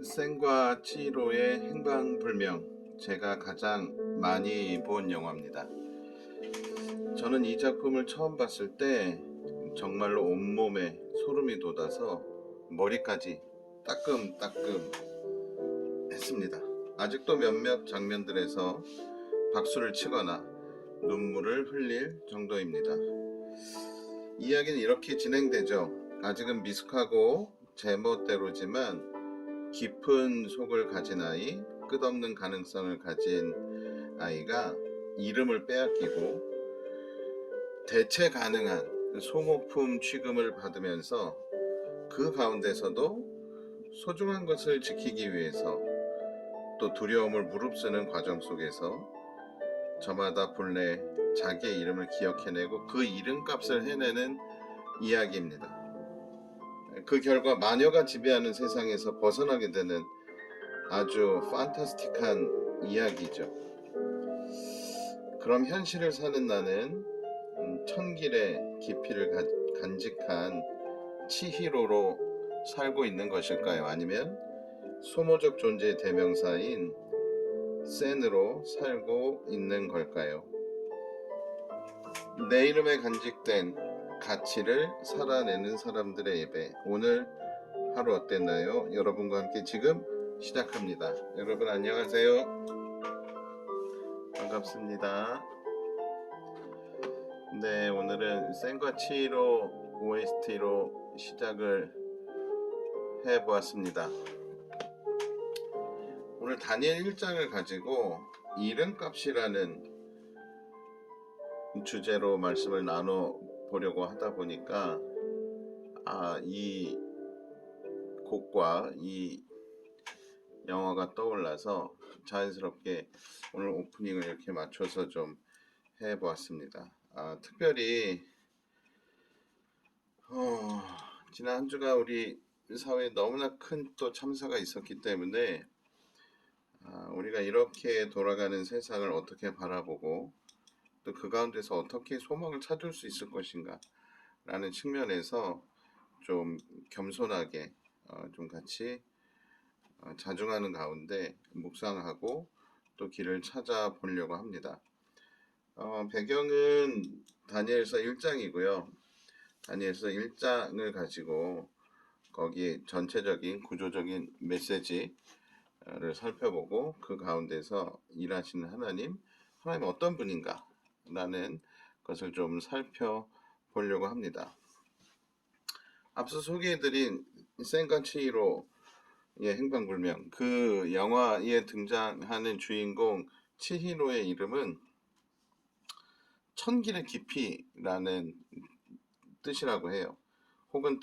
센과 치히로의 행방불명, 제가 가장 많이 본 영화입니다. 저는 이 작품을 처음 봤을 때 정말로 온몸에 소름이 돋아서 머리까지 따끔따끔 했습니다. 아직도 몇몇 장면들에서 박수를 치거나 눈물을 흘릴 정도입니다. 이야기는 이렇게 진행되죠. 아직은 미숙하고 제멋대로지만 깊은 속을 가진 아이, 끝없는 가능성을 가진 아이가 이름을 빼앗기고 대체 가능한 소모품 취급을 받으면서 그 가운데서도 소중한 것을 지키기 위해서 또 두려움을 무릅쓰는 과정 속에서 저마다 본래 자기의 이름을 기억해내고 그 이름값을 해내는 이야기입니다. 그 결과 마녀가 지배하는 세상에서 벗어나게 되는 아주 판타스틱한 이야기죠. 그럼 현실을 사는 나는 천길의 깊이를 간직한 치히로로 살고 있는 것일까요? 아니면 소모적 존재의 대명사인 센으로 살고 있는 걸까요? 내 이름에 간직된 가치를 살아내는 사람들의 예배, 오늘 하루 어땠나요? 여러분과 함께 지금 시작합니다. 여러분 안녕하세요. 반갑습니다. 네, 오늘은 센과 치히로 OST로 시작을 해보았습니다. 오늘 다니엘 1장을 가지고 이름값이라는 주제로 말씀을 나눠보려고 하다 보니까 이 곡과 이 영화가 떠올라서 자연스럽게 오늘 오프닝을 이렇게 맞춰서 좀 해보았습니다. 특별히 지난 한 주가 우리 사회에 너무나 큰 또 참사가 있었기 때문에 우리가 이렇게 돌아가는 세상을 어떻게 바라보고 또 그 가운데서 어떻게 소망을 찾을 수 있을 것인가 라는 측면에서 좀 겸손하게 좀 같이 자중하는 가운데 묵상하고 또 길을 찾아보려고 합니다. 배경은 다니엘서 1장이고요. 다니엘서 1장을 가지고 거기 전체적인 구조적인 메시지를 살펴보고 그 가운데서 일하시는 하나님 어떤 분인가 라는 것을 좀 살펴보려고 합니다. 앞서 소개해드린 센과 치히로의 행방불명, 그 영화에 등장하는 주인공 치히로의 이름은 천길의 깊이라는 뜻이라고 해요. 혹은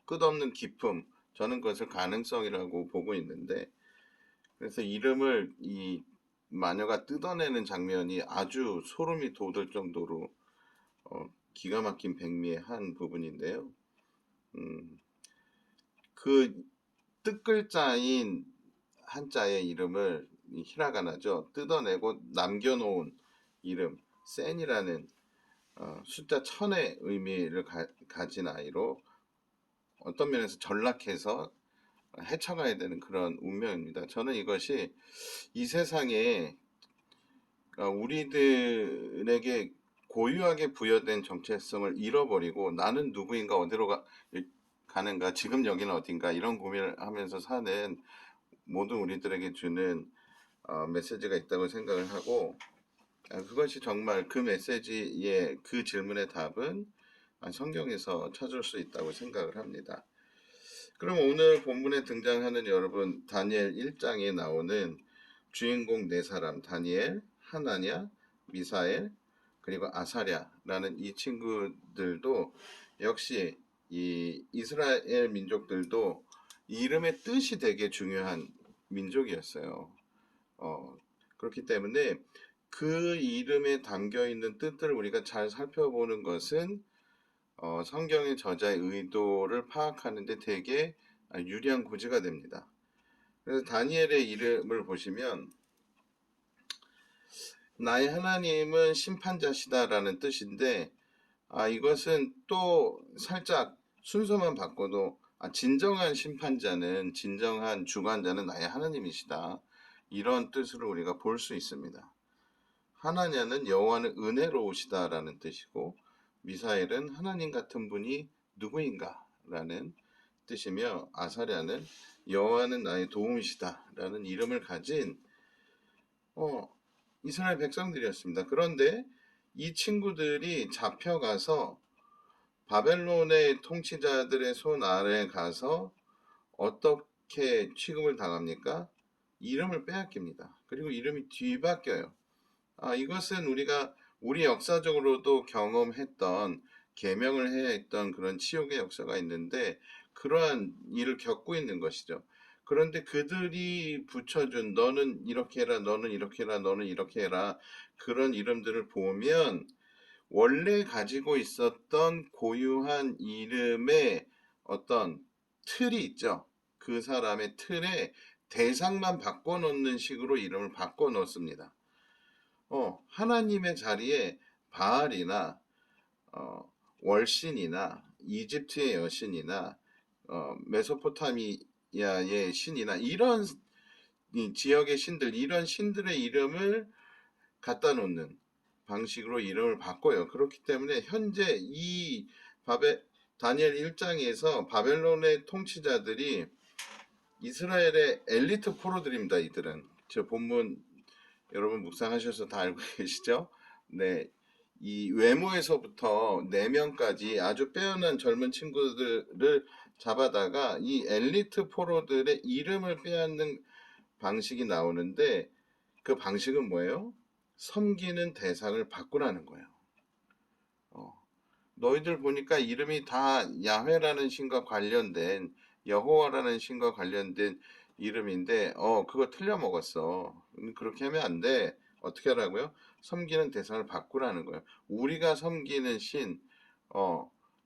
끝없는 깊음, 저는 그것을 가능성이라고 보고 있는데, 그래서 이름을 이 마녀가 뜯어내는 장면이 아주 소름이 돋을 정도로 기가 막힌 백미의 한 부분인데요. 그 뜻글자인 한자의 이름을 히라가나죠. 뜯어내고 남겨놓은 이름 센이라는 숫자 1000의 의미를 가진 아이로 어떤 면에서 전락해서 헤쳐가야 되는 그런 운명입니다. 저는 이것이 이 세상에 우리들에게 고유하게 부여된 정체성을 잃어버리고 나는 누구인가 어디로 가는가 지금 여기는 어딘가 이런 고민을 하면서 사는 모든 우리들에게 주는 메시지가 있다고 생각을 하고 그것이 정말 그 메시지의 그 질문의 답은 성경에서 찾을 수 있다고 생각을 합니다. 그럼 오늘 본문에 등장하는 여러분 다니엘 1장에 나오는 주인공 네 사람 다니엘, 하나냐, 미사엘 그리고 아사랴라는 이 친구들도 역시 이 이스라엘 민족들도 이름의 뜻이 되게 중요한 민족이었어요. 그렇기 때문에 그 이름에 담겨있는 뜻들을 우리가 잘 살펴보는 것은 성경의 저자의 의도를 파악하는 데 되게 유리한 고지가 됩니다. 그래서 다니엘의 이름을 보시면 나의 하나님은 심판자시다라는 뜻인데 이것은 또 살짝 순서만 바꿔도 진정한 심판자는, 진정한 주관자는 나의 하나님이시다. 이런 뜻으로 우리가 볼 수 있습니다. 하나냐는 여호와는 은혜로우시다라는 뜻이고, 미사엘은 하나님 같은 분이 누구인가 라는 뜻이며, 아사랴는 여호와는 나의 도움이시다라는 이름을 가진 이스라엘 백성들이었습니다. 그런데 이 친구들이 잡혀가서 바벨론의 통치자들의 손 아래 가서 어떻게 취급을 당합니까? 이름을 빼앗깁니다. 그리고 이름이 뒤바뀌어요. 이것은 우리가 우리 역사적으로도 경험했던, 계명을 해야 했던 그런 치욕의 역사가 있는데, 그러한 일을 겪고 있는 것이죠. 그런데 그들이 붙여준 너는 이렇게 해라, 너는 이렇게 해라, 너는 이렇게 해라, 그런 이름들을 보면 원래 가지고 있었던 고유한 이름의 어떤 틀이 있죠. 그 사람의 틀에 대상만 바꿔놓는 식으로 이름을 바꿔놓습니다. 하나님의 자리에 바알이나 월신이나 이집트의 여신이나 메소포타미아의 신이나 이런 이 지역의 신들, 이런 신들의 이름을 갖다 놓는 방식으로 이름을 바꿔요. 그렇기 때문에 현재 이 다니엘 1장에서 바벨론의 통치자들이 이스라엘의 엘리트 포로들입니다. 이들은 저 본문 여러분 묵상하셔서 다 알고 계시죠? 네, 이 외모에서부터 내면까지 아주 빼어난 젊은 친구들을 잡아다가 이 엘리트 포로들의 이름을 빼앗는 방식이 나오는데, 그 방식은 뭐예요? 섬기는 대상을 바꾸라는 거예요. 너희들 보니까 이름이 다 야훼라는 신과 관련된, 여호와라는 신과 관련된 이름인데 그거 틀려 먹었어. 그렇게 하면 안 돼. 어떻게 하라고요? 섬기는 대상을 바꾸라는 거예요. 우리가 섬기는 신,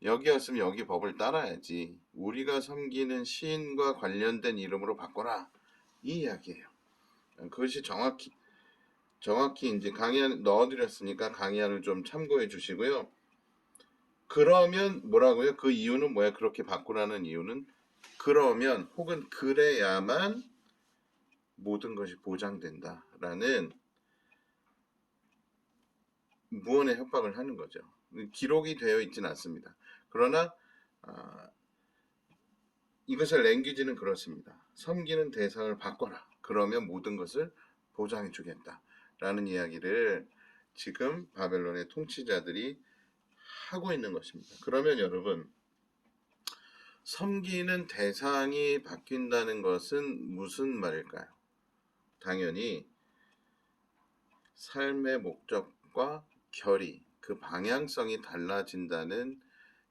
여기였으면 여기 법을 따라야지. 우리가 섬기는 신과 관련된 이름으로 바꿔라, 이 이야기예요. 그것이 정확히 이제 강의안 넣어드렸으니까 강의안을 좀 참고해 주시고요. 그러면 뭐라고요? 그 이유는 뭐야? 그렇게 바꾸라는 이유는, 그러면 혹은 그래야만 모든 것이 보장된다라는 무언의 협박을 하는 거죠. 기록이 되어 있지는 않습니다. 그러나 이것의 랭귀지는 그렇습니다. 섬기는 대상을 바꿔라. 그러면 모든 것을 보장해 주겠다라는 이야기를 지금 바벨론의 통치자들이 하고 있는 것입니다. 그러면 여러분, 섬기는 대상이 바뀐다는 것은 무슨 말일까요? 당연히 삶의 목적과 결의, 그 방향성이 달라진다는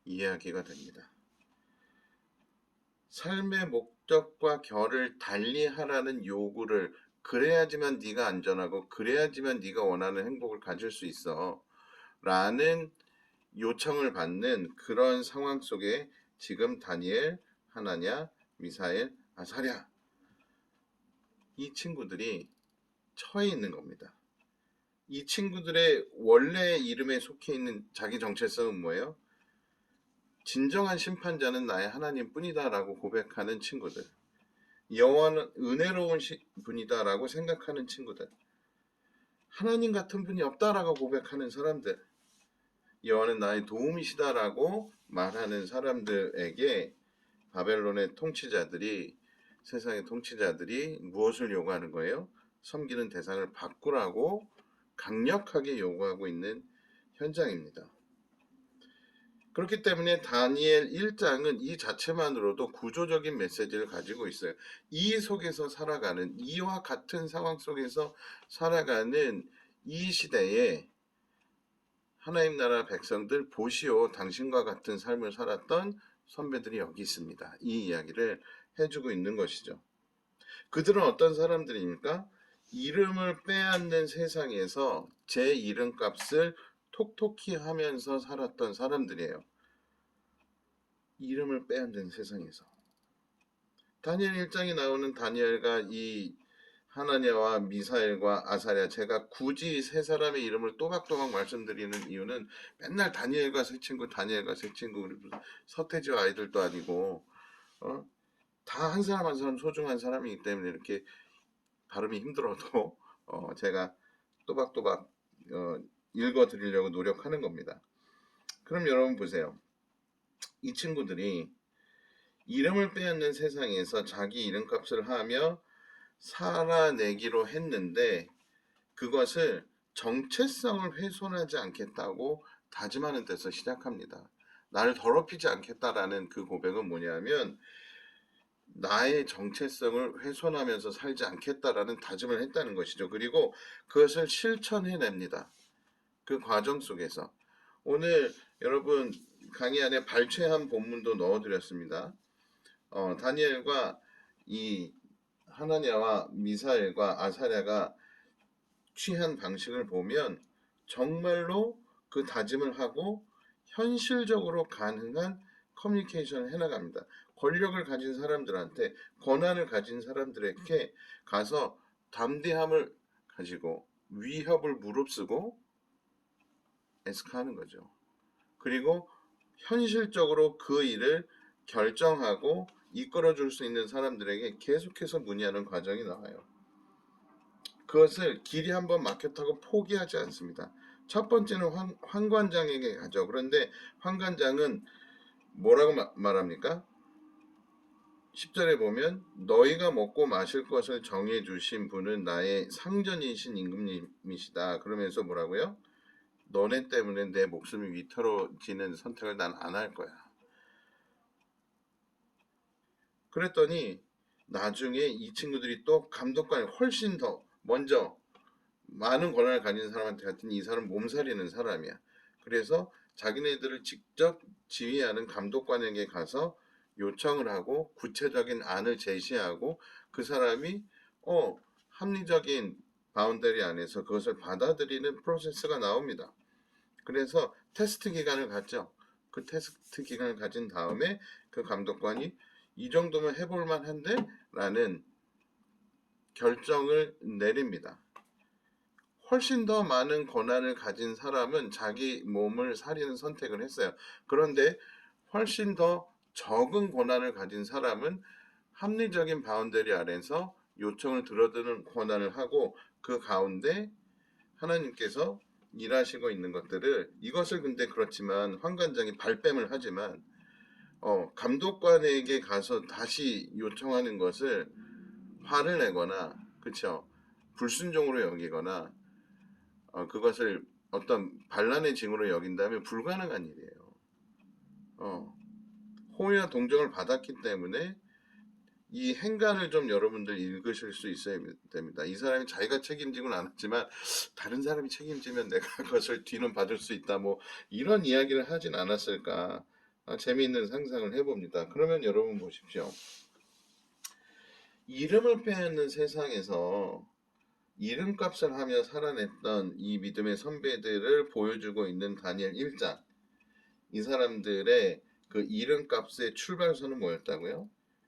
이야기가 됩니다. 삶의 목적과 결을 달리하라는 요구를, 그래야지만 네가 안전하고 그래야지만 네가 원하는 행복을 가질 수 있어 라는 요청을 받는 그런 상황 속에 지금 다니엘, 하나냐, 미사엘, 아사랴, 이 친구들이 처해 있는 겁니다. 이 친구들의 원래 이름에 속해 있는 자기 정체성은 뭐예요? 진정한 심판자는 나의 하나님 뿐이다 라고 고백하는 친구들, 여호와는 은혜로운 분이다 라고 생각하는 친구들, 하나님 같은 분이 없다라고 고백하는 사람들, 여호와는 나의 도움이시다 라고 말하는 사람들에게 바벨론의 통치자들이, 세상의 통치자들이 무엇을 요구하는 거예요? 섬기는 대상을 바꾸라고 강력하게 요구하고 있는 현장입니다. 그렇기 때문에 다니엘 1장은 이 자체만으로도 구조적인 메시지를 가지고 있어요. 이 속에서 살아가는, 이와 같은 상황 속에서 살아가는 이 시대에 하나님 나라 백성들 보시오, 당신과 같은 삶을 살았던 선배들이 여기 있습니다. 이 이야기를 해주고 있는 것이죠. 그들은 어떤 사람들입니까? 이름을 빼앗는 세상에서 제 이름값을 톡톡히 하면서 살았던 사람들이에요. 이름을 빼앗는 세상에서. 다니엘 1장에 나오는 다니엘과 이 하나냐와 미사엘과 아사랴, 제가 굳이 세 사람의 이름을 또박또박 말씀드리는 이유는 맨날 다니엘과 새 친구, 다니엘과 새 친구, 우리 서태지와 아이들도 아니고 다 한 사람 한 사람 소중한 사람이기 때문에 이렇게 발음이 힘들어도 제가 또박또박 읽어드리려고 노력하는 겁니다. 그럼 여러분 보세요. 이 친구들이 이름을 빼앗는 세상에서 자기 이름값을 하며 살아내기로 했는데 그것을 정체성을 훼손하지 않겠다고 다짐하는 데서 시작합니다. 나를 더럽히지 않겠다라는 그 고백은 뭐냐면 나의 정체성을 훼손하면서 살지 않겠다라는 다짐을 했다는 것이죠. 그리고 그것을 실천해냅니다. 그 과정 속에서 오늘 여러분 강의 안에 발췌한 본문도 넣어드렸습니다. 다니엘과 이 하나냐와 미사엘과 아사랴가 취한 방식을 보면 정말로 그 다짐을 하고 현실적으로 가능한 커뮤니케이션을 해나갑니다. 권력을 가진 사람들한테, 권한을 가진 사람들에게 가서 담대함을 가지고 위협을 무릅쓰고 에스카하는 거죠. 그리고 현실적으로 그 일을 결정하고 이끌어줄 수 있는 사람들에게 계속해서 문의하는 과정이 나와요. 그것을 길이 한번 막혔다고 포기하지 않습니다. 첫 번째는 환관장에게 가죠. 그런데 환관장은 뭐라고 말합니까? 10절에 보면 너희가 먹고 마실 것을 정해 주신 분은 나의 상전이신 임금님이시다. 그러면서 뭐라고요? 너네 때문에 내 목숨이 위태로워지는 선택을 난 안 할 거야. 그랬더니 나중에 이 친구들이 또 감독관이 훨씬 더 먼저 많은 권한을 가진 사람한테 갔더니 이 사람은 몸살이는 사람이야. 그래서 자기네들을 직접 지휘하는 감독관에게 가서 요청을 하고 구체적인 안을 제시하고 그 사람이 합리적인 바운더리 안에서 그것을 받아들이는 프로세스가 나옵니다. 그래서 테스트 기간을 갖죠. 그 테스트 기간을 가진 다음에 그 감독관이 이 정도면 해볼 만한데? 라는 결정을 내립니다. 훨씬 더 많은 권한을 가진 사람은 자기 몸을 살리는 선택을 했어요. 그런데 훨씬 더 적은 권한을 가진 사람은 합리적인 바운더리 아래서 요청을 들어주는 권한을 하고 그 가운데 하나님께서 일하시고 있는 것들을 이것을 근데 그렇지만 환관장이 발뺌을 하지만 감독관에게 가서 다시 요청하는 것을 화를 내거나 그쵸 불순종으로 여기거나 그것을 어떤 반란의 징후로 여긴다면 불가능한 일이에요. 호의와 동정을 받았기 때문에 이 행간을 좀 여러분들 읽으실 수 있어야 됩니다. 이 사람이 자기가 책임지고는 않았지만 다른 사람이 책임지면 내가 그것을 뒤는 받을 수 있다. 뭐 이런 이야기를 하진 않았을까. 재미있는 상상을 해봅니다. 그러면 여러분 보십시오. 이름을 빼앗는 세상에서 이름값을 하며 살아냈던 이 믿음의 선배들을 보여주고 있는 다니엘 1장. 이 사람들의 그 이름값의 출발선은 뭐였다고요?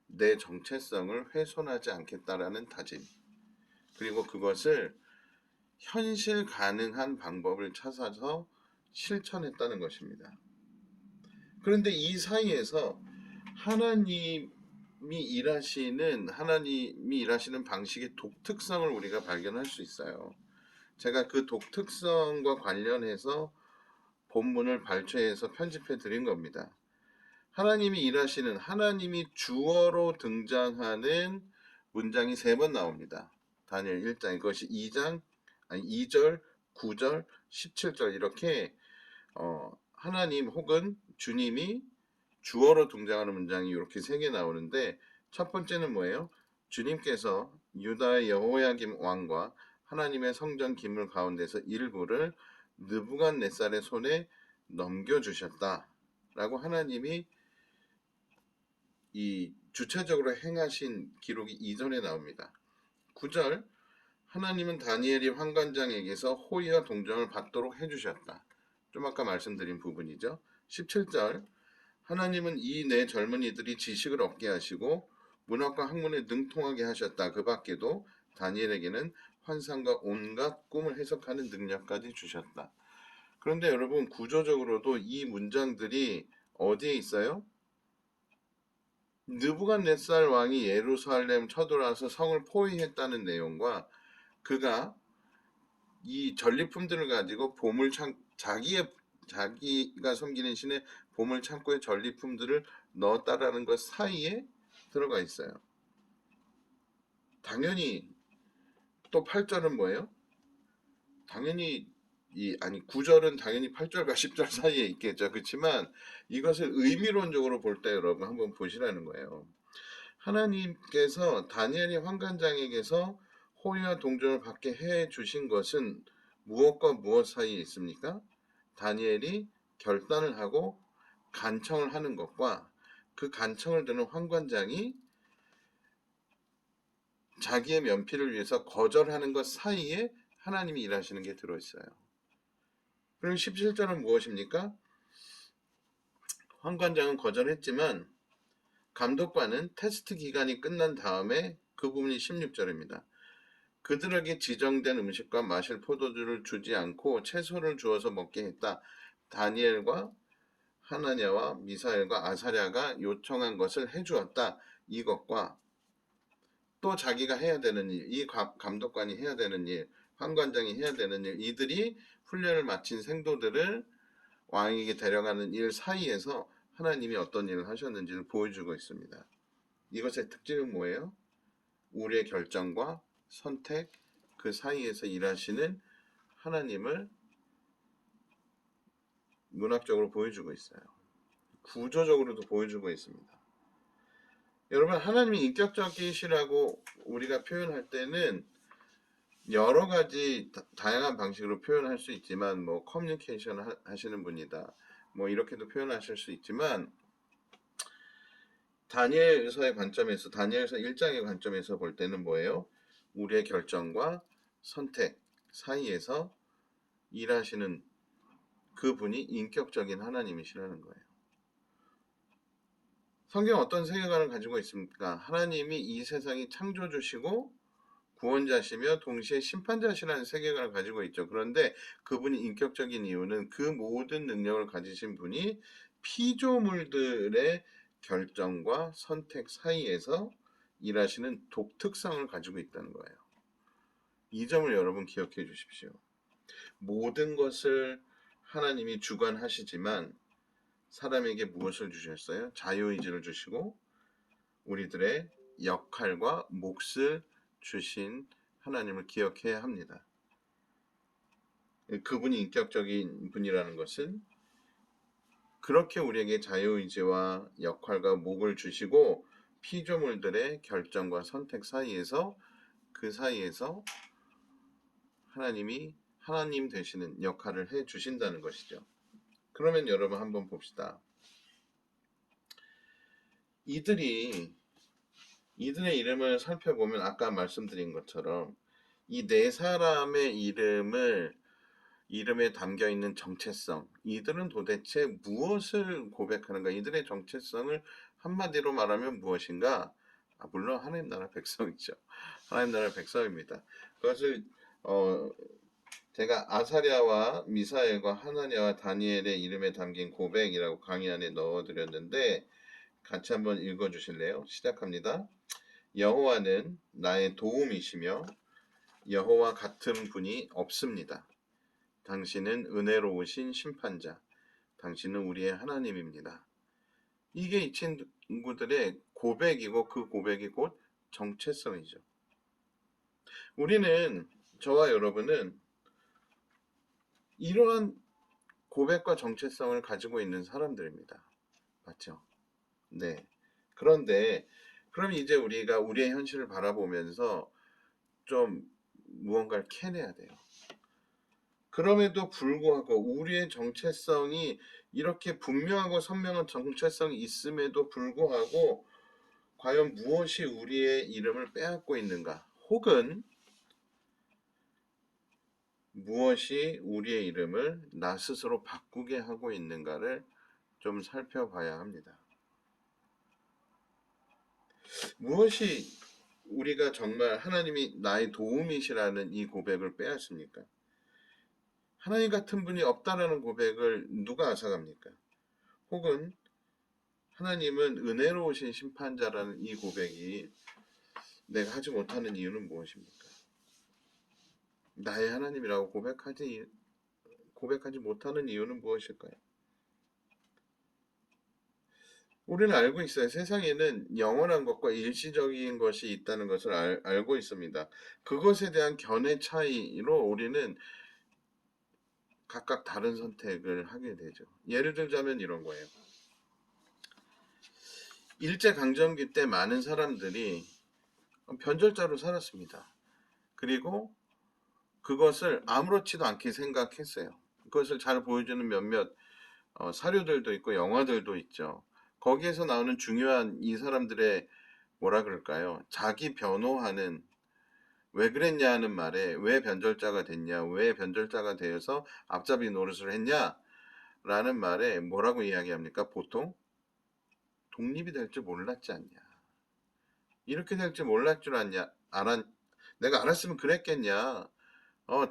내 정체성을 훼손하지 않겠다라는 다짐. 그리고 그것을 현실 가능한 방법을 찾아서 실천했다는 것입니다. 그런데 이 사이에서 하나님이 일하시는 방식의 독특성을 우리가 발견할 수 있어요. 제가 그 독특성과 관련해서 본문을 발췌해서 편집해 드린 겁니다. 하나님이 일하시는 하나님이 주어로 등장하는 문장이 3번 나옵니다. 다니엘 1장 이것이 2절, 9절, 17절 이렇게 하나님 혹은 주님이 주어로 등장하는 문장이 이렇게 3개 나오는데 첫 번째는 뭐예요? 주님께서 유다의 여호야김 왕과 하나님의 성전 기물 가운데서 일부를 느부갓네살의 손에 넘겨주셨다 라고 하나님이 이 주체적으로 행하신 기록이 이전에 나옵니다. 9절 하나님은 다니엘이 환관장에게서 호의와 동정을 받도록 해주셨다. 좀 아까 말씀드린 부분이죠. 17절 하나님은 이 네 젊은이들이 지식을 얻게 하시고 문학과 학문에 능통하게 하셨다. 그 밖에도 다니엘에게는 환상과 온갖 꿈을 해석하는 능력까지 주셨다. 그런데 여러분 구조적으로도 이 문장들이 어디에 있어요? 느부갓네살 왕이 예루살렘 쳐들어와서 성을 포위했다는 내용과 그가 이 전리품들을 가지고 자기가 섬기는 신의 보물 창고에 전리품들을 넣었다라는 것 사이에 들어가 있어요. 당연히 또 8절은 뭐예요? 당연히 9절은 당연히 8절과 10절 사이에 있겠죠. 그렇지만 이것을 의미론적으로 볼 때 여러분 한번 보시라는 거예요. 하나님께서 다니엘이 환관장에게서 호의와 동정을 받게 해 주신 것은 무엇과 무엇 사이에 있습니까? 다니엘이 결단을 하고 간청을 하는 것과 그 간청을 듣는 환관장이 자기의 면피를 위해서 거절하는 것 사이에 하나님이 일하시는 게 들어있어요. 그럼 17절은 무엇입니까? 환관장은 거절했지만 감독관은 테스트 기간이 끝난 다음에 그 부분이 16절입니다. 그들에게 지정된 음식과 마실 포도주를 주지 않고 채소를 주어서 먹게 했다. 다니엘과 하나냐와 미사엘과 아사랴가 요청한 것을 해주었다. 이것과 또 자기가 해야 되는 일, 이 감독관이 해야 되는 일, 환관장이 해야 되는 일, 이들이 훈련을 마친 생도들을 왕에게 데려가는 일 사이에서 하나님이 어떤 일을 하셨는지를 보여주고 있습니다. 이것의 특징은 뭐예요? 우리의 결정과 선택, 그 사이에서 일하시는 하나님을 문학적으로 보여주고 있어요. 구조적으로도 보여주고 있습니다. 여러분, 하나님이 인격적이시라고 우리가 표현할 때는 여러 가지 다양한 방식으로 표현할 수 있지만 뭐 커뮤니케이션 하시는 분이다. 뭐 이렇게도 표현하실 수 있지만 다니엘서의 관점에서 다니엘서 1장의 관점에서 볼 때는 뭐예요? 우리의 결정과 선택 사이에서 일하시는 그분이 인격적인 하나님이시라는 거예요. 성경 어떤 세계관을 가지고 있습니까? 하나님이 이 세상이 창조주시고 구원자시며 동시에 심판자시라는 세계관을 가지고 있죠. 그런데 그분이 인격적인 이유는 그 모든 능력을 가지신 분이 피조물들의 결정과 선택 사이에서 일하시는 독특성을 가지고 있다는 거예요. 이 점을 여러분 기억해 주십시오. 모든 것을 하나님이 주관하시지만 사람에게 무엇을 주셨어요? 자유의지를 주시고 우리들의 역할과 몫을 주신 하나님을 기억해야 합니다. 그분이 인격적인 분이라는 것은 그렇게 우리에게 자유의지와 역할과 몫을 주시고 피조물들의 결정과 선택 사이에서 그 사이에서 하나님이 하나님 되시는 역할을 해 주신다는 것이죠. 그러면 여러분 한번 봅시다. 이들의 이름을 살펴보면 아까 말씀드린 것처럼 이 네 사람의 이름에 담겨 있는 정체성, 이들은 도대체 무엇을 고백하는가? 이들의 정체성을 한마디로 말하면 무엇인가? 물론 하나님 나라 백성이죠. 하나님 나라 백성입니다. 그것을 제가 아사랴와 미사엘과 하나냐와 다니엘의 이름에 담긴 고백이라고 강의 안에 넣어드렸는데 같이 한번 읽어주실래요? 시작합니다. 여호와는 나의 도움이시며 여호와 같은 분이 없습니다. 당신은 은혜로우신 심판자, 당신은 우리의 하나님입니다. 이게 이 친구들의 고백이고 그 고백이 곧 정체성이죠. 우리는, 저와 여러분은 이러한 고백과 정체성을 가지고 있는 사람들입니다. 맞죠? 네. 그런데 그럼 이제 우리가 우리의 현실을 바라보면서 좀 무언가를 캐내야 돼요. 그럼에도 불구하고 우리의 정체성이 이렇게 분명하고 선명한 정체성이 있음에도 불구하고 과연 무엇이 우리의 이름을 빼앗고 있는가? 혹은 무엇이 우리의 이름을 나 스스로 바꾸게 하고 있는가를 좀 살펴봐야 합니다. 무엇이 우리가 정말 하나님이 나의 도움이시라는 이 고백을 빼앗습니까? 하나님 같은 분이 없다라는 고백을 누가 앗아갑니까? 혹은 하나님은 은혜로우신 심판자라는 이 고백이 내가 하지 못하는 이유는 무엇입니까? 나의 하나님이라고 고백하지 못하는 이유는 무엇일까요? 우리는 알고 있어요. 세상에는 영원한 것과 일시적인 것이 있다는 것을 알고 있습니다. 그것에 대한 견해 차이로 우리는 각각 다른 선택을 하게 되죠. 예를 들자면 이런 거예요. 일제강점기 때 많은 사람들이 변절자로 살았습니다. 그리고 그것을 아무렇지도 않게 생각했어요. 그것을 잘 보여주는 몇몇 사료들도 있고 영화들도 있죠. 거기에서 나오는 중요한 이 사람들의 뭐라 그럴까요? 자기 변호하는 왜 그랬냐 하는 말에 왜 변절자가 됐냐, 왜 변절자가 되어서 앞잡이 노릇을 했냐 라는 말에 뭐라고 이야기합니까? 보통 독립이 될 줄 몰랐지 않냐. 이렇게 될 줄 몰랐 줄 내가 알았으면 그랬겠냐.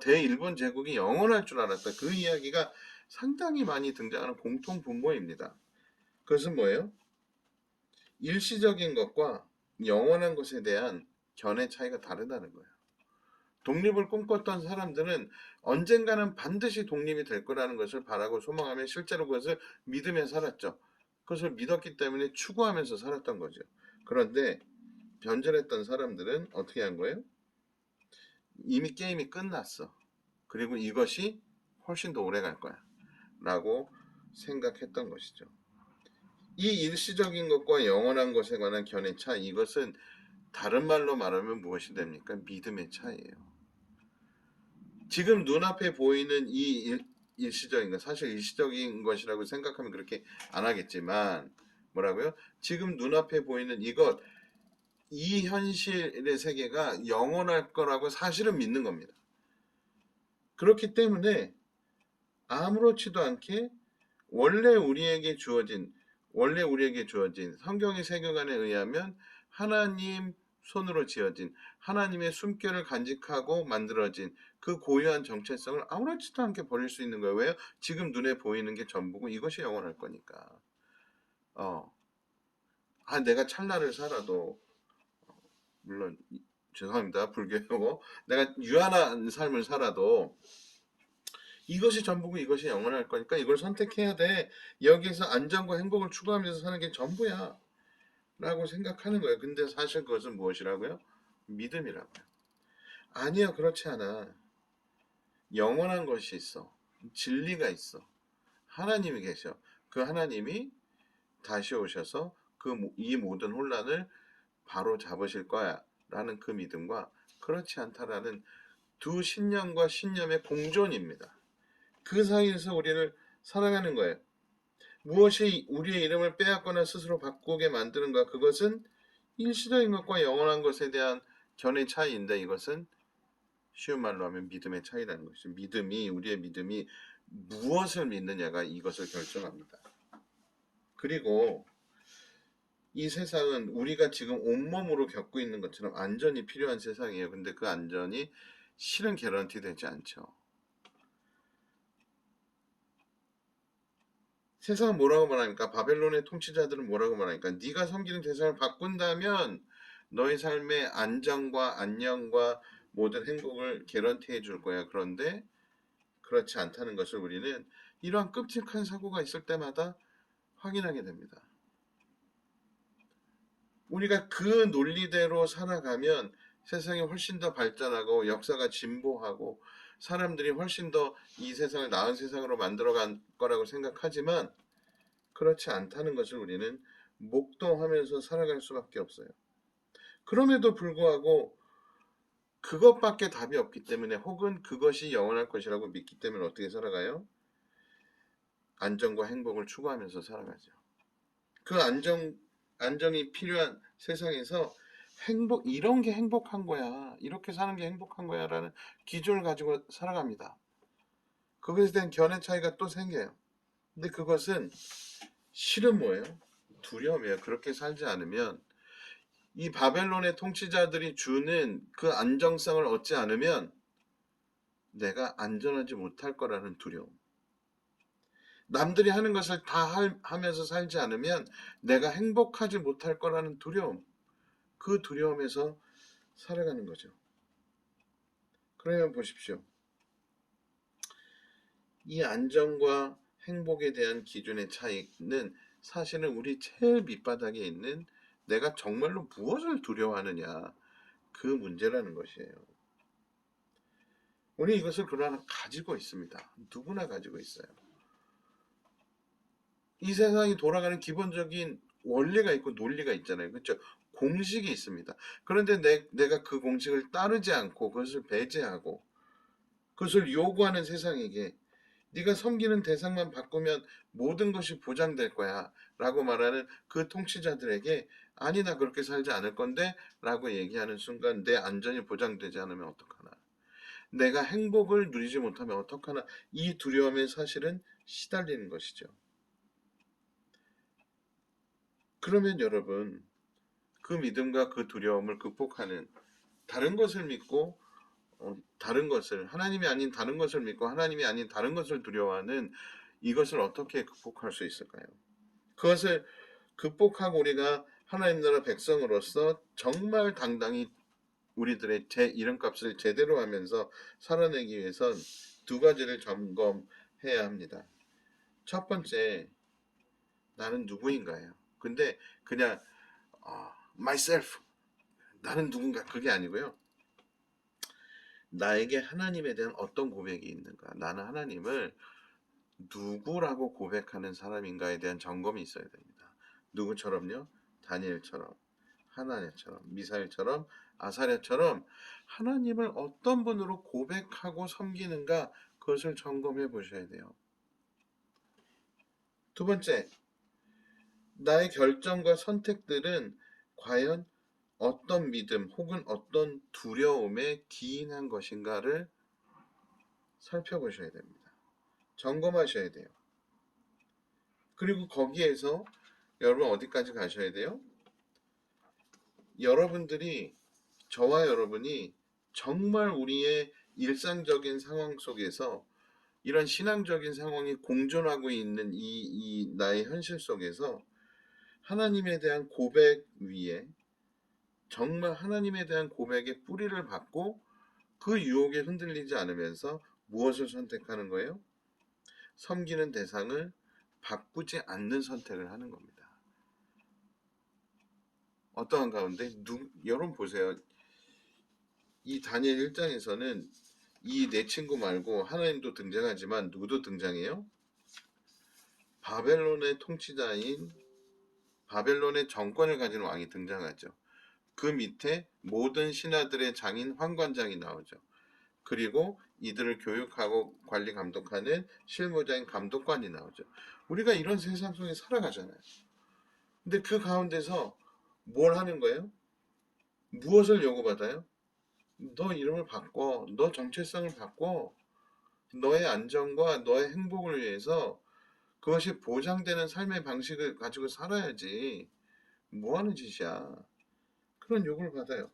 대일본 제국이 영원할 줄 알았다. 그 이야기가 상당히 많이 등장하는 공통 분모입니다. 그것은 뭐예요? 일시적인 것과 영원한 것에 대한 견해 차이가 다르다는 거예요. 독립을 꿈꿨던 사람들은 언젠가는 반드시 독립이 될 거라는 것을 바라고 소망하며 실제로 그것을 믿으며 살았죠. 그것을 믿었기 때문에 추구하면서 살았던 거죠. 그런데 변절했던 사람들은 어떻게 한 거예요? 이미 게임이 끝났어. 그리고 이것이 훨씬 더 오래 갈 거야. 라고 생각했던 것이죠. 이 일시적인 것과 영원한 것에 관한 견해 차, 이것은 다른 말로 말하면 무엇이 됩니까? 믿음의 차이예요. 지금 눈앞에 보이는 이 일시적인 것, 사실 일시적인 것이라고 생각하면 그렇게 안 하겠지만 뭐라고요? 지금 눈앞에 보이는 이것, 이 현실의 세계가 영원할 거라고 사실은 믿는 겁니다. 그렇기 때문에 아무렇지도 않게 원래 우리에게 주어진 성경의 세계관에 의하면 하나님 손으로 지어진 하나님의 숨결을 간직하고 만들어진 그 고유한 정체성을 아무렇지도 않게 버릴 수 있는 거예요. 왜요? 지금 눈에 보이는 게 전부고 이것이 영원할 거니까. 내가 찰나를 살아도, 물론 죄송합니다, 불교고, 내가 유한한 삶을 살아도 이것이 전부고 이것이 영원할 거니까 이걸 선택해야 돼. 여기에서 안정과 행복을 추구하면서 사는 게 전부야 라고 생각하는 거예요. 근데 사실 그것은 무엇이라고요? 믿음이라고요. 아니요, 그렇지 않아. 영원한 것이 있어. 진리가 있어. 하나님이 계셔. 그 하나님이 다시 오셔서 이 모든 혼란을 바로 잡으실 거야 라는 그 믿음과 그렇지 않다라는 두 신념과 신념의 공존입니다. 그 사이에서 우리를 살아가는 거예요. 무엇이 우리의 이름을 빼앗거나 스스로 바꾸게 만드는가? 그것은 일시적인 것과 영원한 것에 대한 견해 차이인데 이것은 쉬운 말로 하면 믿음의 차이라는 것이죠. 우리의 믿음이 무엇을 믿느냐가 이것을 결정합니다. 그리고 이 세상은 우리가 지금 온몸으로 겪고 있는 것처럼 안전이 필요한 세상이에요. 근데 그 안전이 실은 개런티 되지 않죠. 세상은 뭐라고 말하니까 바벨론의 통치자들은 뭐라고 말하니까 네가 섬기는 대상을 바꾼다면 너의 삶의 안정과 안녕과 모든 행복을 개런티해 줄 거야. 그런데 그렇지 않다는 것을 우리는 이러한 끔찍한 사고가 있을 때마다 확인하게 됩니다. 우리가 그 논리대로 살아가면 세상이 훨씬 더 발전하고 역사가 진보하고 사람들이 훨씬 더 이 세상을 나은 세상으로 만들어갈 거라고 생각하지만 그렇지 않다는 것을 우리는 목도하면서 살아갈 수밖에 없어요. 그럼에도 불구하고 그것밖에 답이 없기 때문에 혹은 그것이 영원할 것이라고 믿기 때문에 어떻게 살아가요? 안정과 행복을 추구하면서 살아가죠. 그 안정이 필요한 세상에서 이런 게 행복한 거야. 이렇게 사는 게 행복한 거야. 라는 기준을 가지고 살아갑니다. 그것에 대한 견해 차이가 또 생겨요. 근데 그것은 실은 뭐예요? 두려움이에요. 그렇게 살지 않으면 이 바벨론의 통치자들이 주는 그 안정성을 얻지 않으면 내가 안전하지 못할 거라는 두려움. 남들이 하는 것을 다 하면서 살지 않으면 내가 행복하지 못할 거라는 두려움, 그 두려움에서 살아가는 거죠. 그러면 보십시오. 이 안정과 행복에 대한 기준의 차이는 사실은 우리 제일 밑바닥에 있는 내가 정말로 무엇을 두려워하느냐, 그 문제라는 것이에요. 우리 이것을 그러나 가지고 있습니다. 누구나 가지고 있어요. 이 세상이 돌아가는 기본적인 원리가 있고 논리가 있잖아요. 그렇죠? 공식이 있습니다. 그런데 내가 그 공식을 따르지 않고 그것을 배제하고 그것을 요구하는 세상에게 네가 섬기는 대상만 바꾸면 모든 것이 보장될 거야 라고 말하는 그 통치자들에게 아니 나 그렇게 살지 않을 건데 라고 얘기하는 순간 내 안전이 보장되지 않으면 어떡하나, 내가 행복을 누리지 못하면 어떡하나, 이 두려움에 사실은 시달리는 것이죠. 그러면 여러분, 그 믿음과 그 두려움을 극복하는, 다른 것을 믿고 다른 것을, 하나님이 아닌 다른 것을 믿고 하나님이 아닌 다른 것을 두려워하는 이것을 어떻게 극복할 수 있을까요? 그것을 극복하고 우리가 하나님 나라 백성으로서 정말 당당히 우리들의 제 이름값을 제대로 하면서 살아내기 위해선 두 가지를 점검해야 합니다. 첫 번째, 나는 누구인가요? 근데 그냥 myself, 나는 누군가, 그게 아니고요. 나에게 하나님에 대한 어떤 고백이 있는가, 나는 하나님을 누구라고 고백하는 사람인가에 대한 점검이 있어야 됩니다. 누구처럼요? 다니엘처럼, 하나냐처럼, 미사엘처럼, 아사랴처럼 하나님을 어떤 분으로 고백하고 섬기는가, 그것을 점검해 보셔야 돼요. 두 번째, 나의 결정과 선택들은 과연 어떤 믿음 혹은 어떤 두려움에 기인한 것인가를 살펴보셔야 됩니다. 점검하셔야 돼요. 그리고 거기에서 여러분 어디까지 가셔야 돼요? 여러분들이, 저와 여러분이 정말 우리의 일상적인 상황 속에서 이런 신앙적인 상황이 공존하고 있는 이 나의 현실 속에서 하나님에 대한 고백 위에 정말 하나님에 대한 고백의 뿌리를 받고 그 유혹에 흔들리지 않으면서 무엇을 선택하는 거예요? 섬기는 대상을 바꾸지 않는 선택을 하는 겁니다. 어떠한 가운데 여러분 보세요. 이 다니엘 1장에서는 이 내 친구 말고 하나님도 등장하지만 누구도 등장해요? 바벨론의 통치자인 바벨론의 정권을 가진 왕이 등장하죠. 그 밑에 모든 신하들의 장인 환관장이 나오죠. 그리고 이들을 교육하고 관리 감독하는 실무자인 감독관이 나오죠. 우리가 이런 세상 속에 살아가잖아요. 근데 그 가운데서 뭘 하는 거예요? 무엇을 요구받아요? 너 이름을 바꿔, 너 정체성을 바꿔, 너의 안정과 너의 행복을 위해서 그것이 보장되는 삶의 방식을 가지고 살아야지. 뭐 하는 짓이야? 그런 요구를 받아요.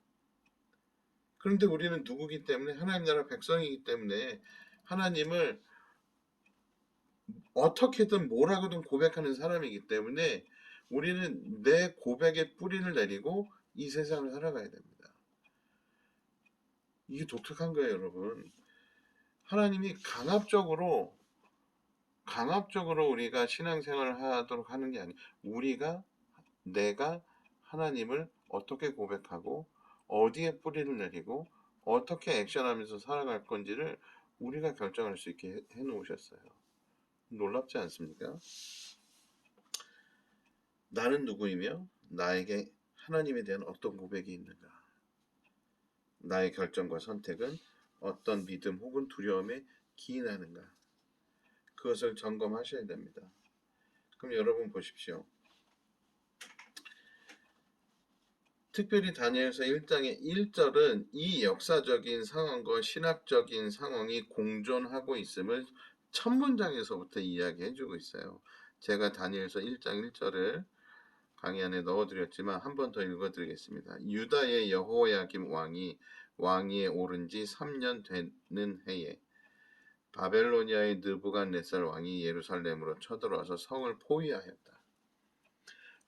그런데 우리는 누구기 때문에, 하나님 나라 백성이기 때문에 하나님을 어떻게든 뭐라고든 고백하는 사람이기 때문에 우리는 내 고백의 뿌리를 내리고 이 세상을 살아가야 됩니다. 이게 독특한 거예요, 여러분. 하나님이 강압적으로 우리가 신앙생활을 하도록 하는 게 아니에요. 내가 하나님을 어떻게 고백하고 어디에 뿌리를 내리고 어떻게 액션하면서 살아갈 건지를 우리가 결정할 수 있게 해놓으셨어요. 놀랍지 않습니까? 나는 누구이며 나에게 하나님에 대한 어떤 고백이 있는가? 나의 결정과 선택은 어떤 믿음 혹은 두려움에 기인하는가? 그것을 점검하셔야 됩니다. 그럼 여러분 보십시오. 특별히 다니엘서 1장의 1절은 이 역사적인 상황과 신학적인 상황이 공존하고 있음을 첫 문장에서부터 이야기해주고 있어요. 제가 다니엘서 1장 1절을 강의 안에 넣어드렸지만 한 번 더 읽어드리겠습니다. 유다의 여호야김 왕이 왕위에 오른 지 3년 되는 해에 바벨로니아의 느부갓네살 왕이 예루살렘으로 쳐들어와서 성을 포위하였다.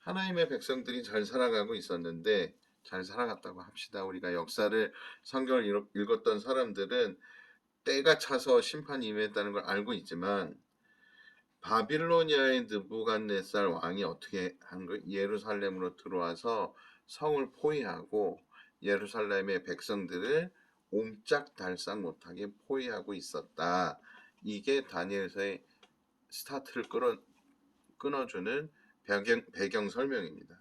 하나님의 백성들이 잘 살아가고 있었는데, 잘 살아갔다고 합시다. 우리가 역사를, 성경을 읽었던 사람들은 때가 차서 심판이 임했다는 걸 알고 있지만, 바빌로니아의 느부갓네살 왕이 어떻게 한 거? 예루살렘으로 들어와서 성을 포위하고 예루살렘의 백성들을 옴짝달싹 못하게 포위하고 있었다. 이게 다니엘서의 스타트를 끊어주는 배경 설명입니다.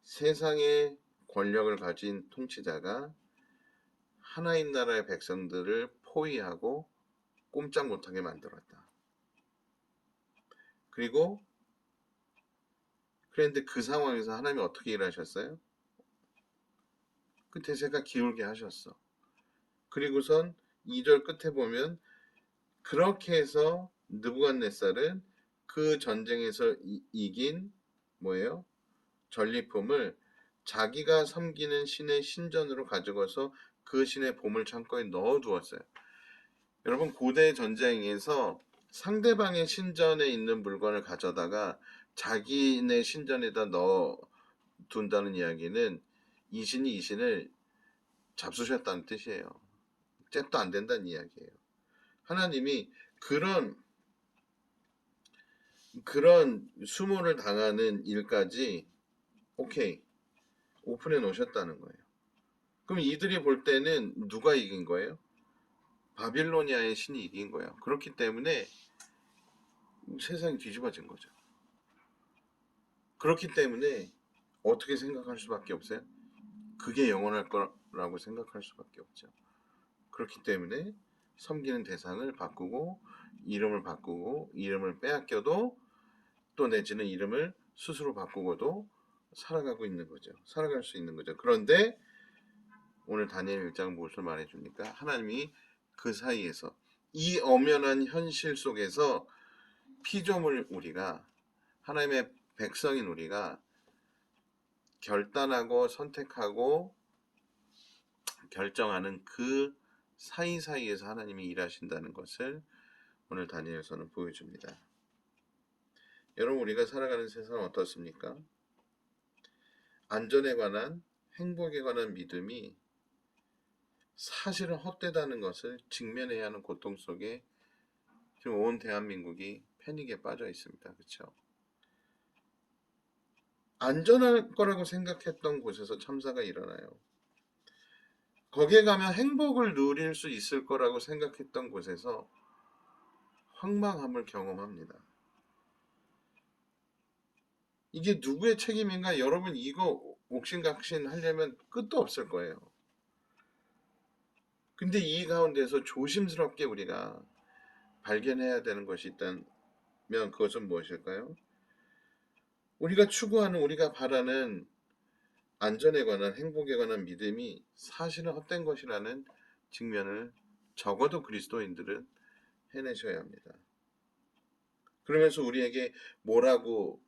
세상의 권력을 가진 통치자가 하나님 나라의 백성들을 포위하고 꼼짝 못하게 만들었다. 그런데 그 상황에서 하나님이 어떻게 일하셨어요? 그 대세가 기울게 하셨어. 그리고선 2절 끝에 보면 그렇게 해서 느부갓네살은 그 전쟁에서 이긴 뭐예요? 전리품을 자기가 섬기는 신의 신전으로 가져가서 그 신의 보물 창고에 넣어두었어요. 여러분, 고대 전쟁에서 상대방의 신전에 있는 물건을 가져다가 자기네 신전에다 넣어둔다는 이야기는 이 신이 이 신을 잡수셨다는 뜻이에요. 잽도 안 된다는 이야기예요. 하나님이 그런 수모를 당하는 일까지 오케이 오픈해 놓으셨다는 거예요. 그럼 이들이 볼 때는 누가 이긴 거예요? 바빌로니아의 신이 이긴 거예요. 그렇기 때문에 세상이 뒤집어진 거죠. 그렇기 때문에 어떻게 생각할 수밖에 없어요? 그게 영원할 거라고 생각할 수밖에 없죠. 그렇기 때문에 섬기는 대상을 바꾸고 이름을 바꾸고 이름을 빼앗겨도 또 내지는 이름을 스스로 바꾸고도 살아가고 있는 거죠. 살아갈 수 있는 거죠. 그런데 오늘 다니엘 1장 무엇을 말해줍니까? 하나님이 그 사이에서 이 엄연한 현실 속에서 피조물 우리가 하나님의 백성인 우리가 결단하고 선택하고 결정하는 그 사이사이에서 하나님이 일하신다는 것을 오늘 다니엘서는 보여줍니다. 여러분, 우리가 살아가는 세상은 어떻습니까? 안전에 관한, 행복에 관한 믿음이 사실은 헛되다는 것을 직면해야 하는 고통 속에 지금 온 대한민국이 패닉에 빠져 있습니다. 그렇죠? 안전할 거라고 생각했던 곳에서 참사가 일어나요. 거기에 가면 행복을 누릴 수 있을 거라고 생각했던 곳에서 황망함을 경험합니다. 이게 누구의 책임인가? 여러분, 이거 옥신각신 하려면 끝도 없을 거예요. 근데 이 가운데서 조심스럽게 우리가 발견해야 되는 것이 있다면 그것은 무엇일까요? 우리가 추구하는, 우리가 바라는 안전에 관한, 행복에 관한 믿음이 사실은 헛된 것이라는 측면을 적어도 그리스도인들은 해내셔야 합니다. 그러면서 우리에게 뭐라고,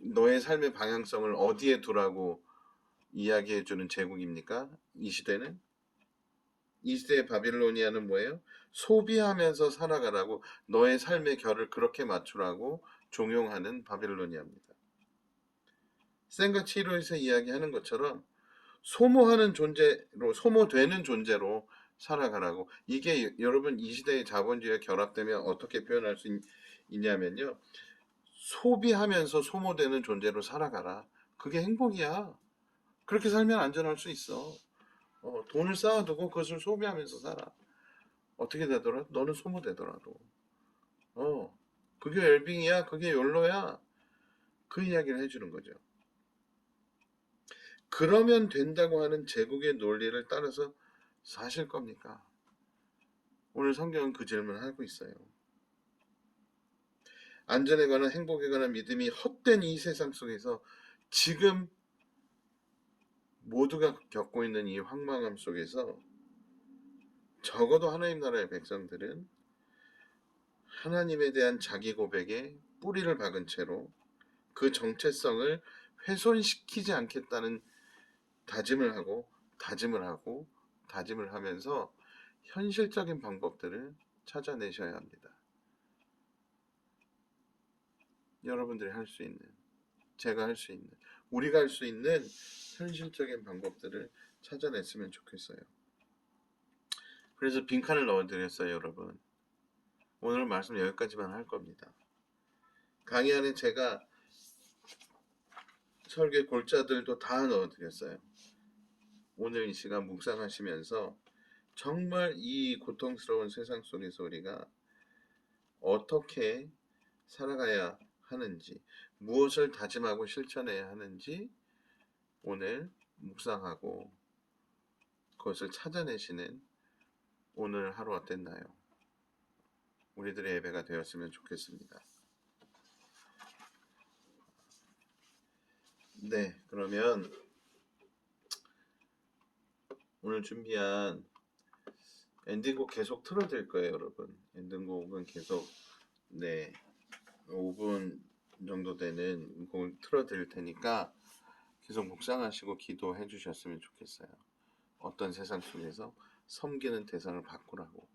너의 삶의 방향성을 어디에 두라고 이야기해주는 제국입니까? 이 시대는? 이 시대의 바빌로니아는 뭐예요? 소비하면서 살아가라고, 너의 삶의 결을 그렇게 맞추라고 종용하는 바빌로니아입니다. 센과 치료에서 이야기하는 것처럼 소모하는 존재로, 소모되는 존재로 살아가라고. 이게 여러분, 이 시대의 자본주의와 결합되면 어떻게 표현할 수 있냐면요, 소비하면서 소모되는 존재로 살아가라. 그게 행복이야. 그렇게 살면 안전할 수 있어. 돈을 쌓아두고 그것을 소비하면서 살아. 어떻게 되더라도 너는 소모되더라도. 그게 웰빙이야. 그게 욜로야. 그 이야기를 해주는 거죠. 그러면 된다고 하는 제국의 논리를 따라서 사실 겁니까? 오늘 성경은 그 질문을 하고 있어요. 안전에 관한, 행복에 관한 믿음이 헛된 이 세상 속에서 지금 모두가 겪고 있는 이 황망함 속에서 적어도 하나님 나라의 백성들은 하나님에 대한 자기 고백에 뿌리를 박은 채로 그 정체성을 훼손시키지 않겠다는 다짐을 하고 다짐을 하면서 현실적인 방법들을 찾아내셔야 합니다. 여러분들이 할 수 있는, 제가 할 수 있는, 우리가 할 수 있는 현실적인 방법들을 찾아냈으면 좋겠어요. 그래서 빈칸을 넣어드렸어요, 여러분. 오늘 말씀 여기까지만 할 겁니다. 강의 안에 제가 설계 골자들도 다 넣어드렸어요. 오늘 이 시간 묵상하시면서 정말 이 고통스러운 세상 속에서 우리가 어떻게 살아가야 하는지, 무엇을 다짐하고 실천해야 하는지 오늘 묵상하고 그것을 찾아내시는 오늘 하루 어땠나요? 우리들의 예배가 되었으면 좋겠습니다. 네, 그러면 오늘 준비한 엔딩곡 계속 틀어드릴 거예요, 여러분. 엔딩곡은 계속 5분 정도 되는 곡을 틀어드릴 테니까 계속 묵상하시고 기도해 주셨으면 좋겠어요. 어떤 세상 속에서 섬기는 대상을 바꾸라고.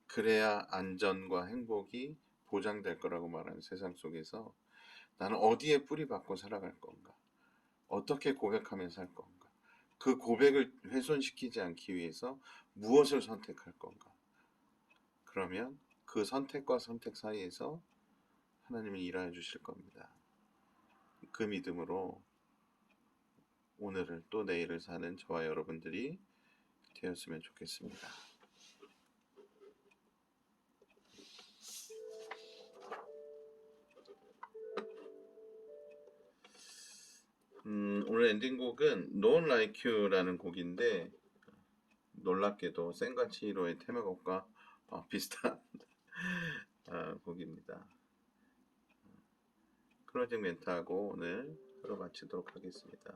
그래야 안전과 행복이 보장될 거라고 말하는 세상 속에서 나는 어디에 뿌리 박고 살아갈 건가? 어떻게 고백하며 살 건가? 그 고백을 훼손시키지 않기 위해서 무엇을 선택할 건가? 그러면 그 선택과 선택 사이에서 하나님이 일하여 주실 겁니다. 그 믿음으로 오늘을 또 내일을 사는 저와 여러분들이 되었으면 좋겠습니다. 오늘 엔딩곡은 Not Like You라는 곡인데 놀랍게도 센과치히로의 테마곡과 비슷한 곡입니다. 클로징 멘트하고 오늘 하루 마치도록 하겠습니다.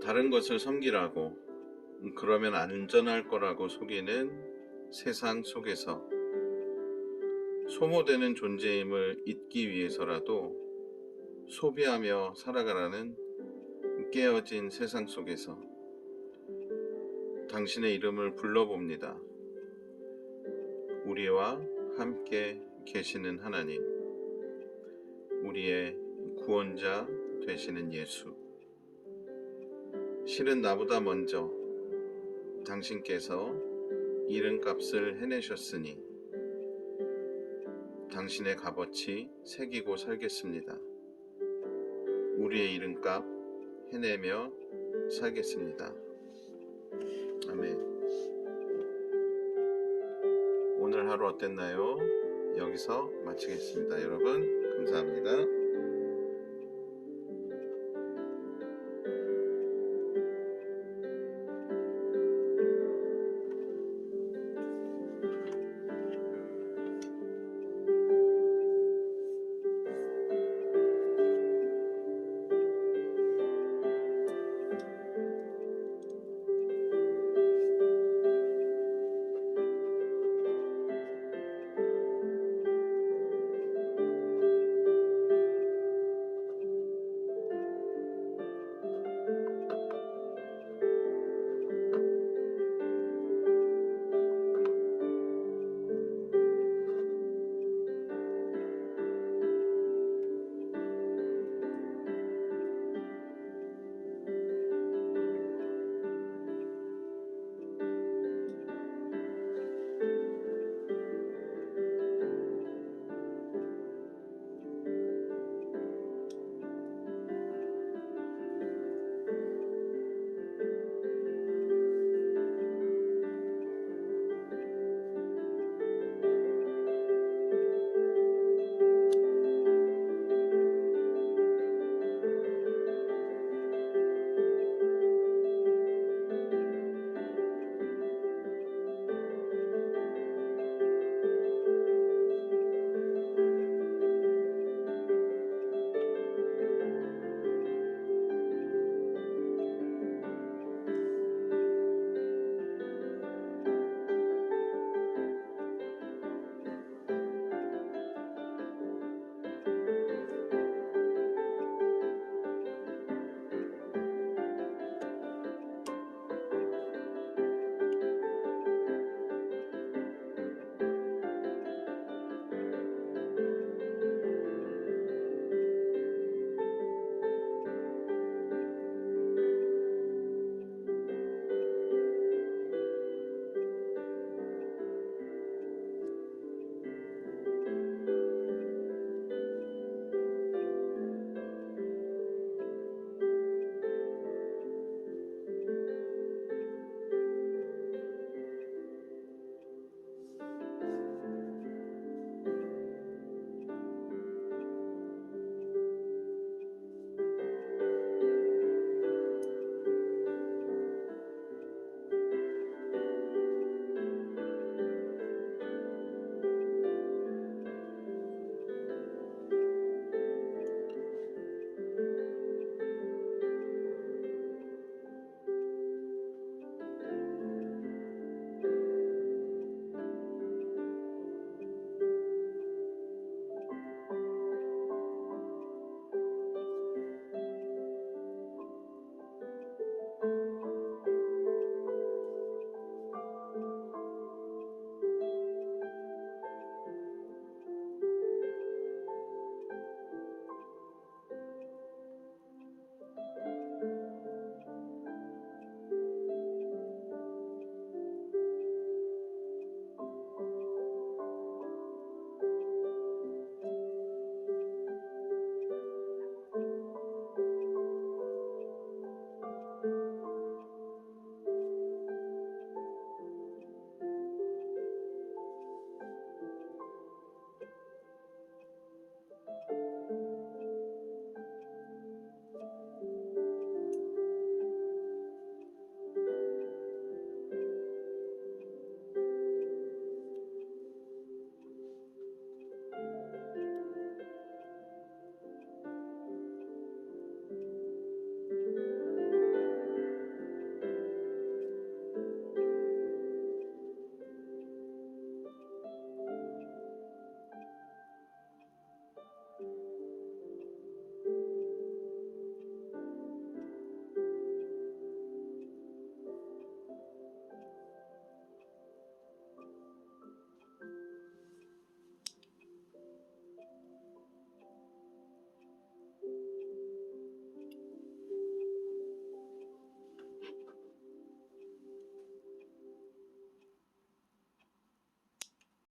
다른 것을 섬기라고, 그러면 안전할 거라고 속이는 세상 속에서 소모되는 존재임을 잊기 위해서라도 소비하며 살아가라는 깨어진 세상 속에서 당신의 이름을 불러봅니다. 우리와 함께 계시는 하나님, 우리의 구원자 되시는 예수. 실은 나보다 먼저 당신께서 이름값을 해내셨으니 당신의 값어치 새기고 살겠습니다. 우리의 이름값 해내며 살겠습니다. 아멘. 오늘 하루 어땠나요? 여기서 마치겠습니다. 여러분 감사합니다.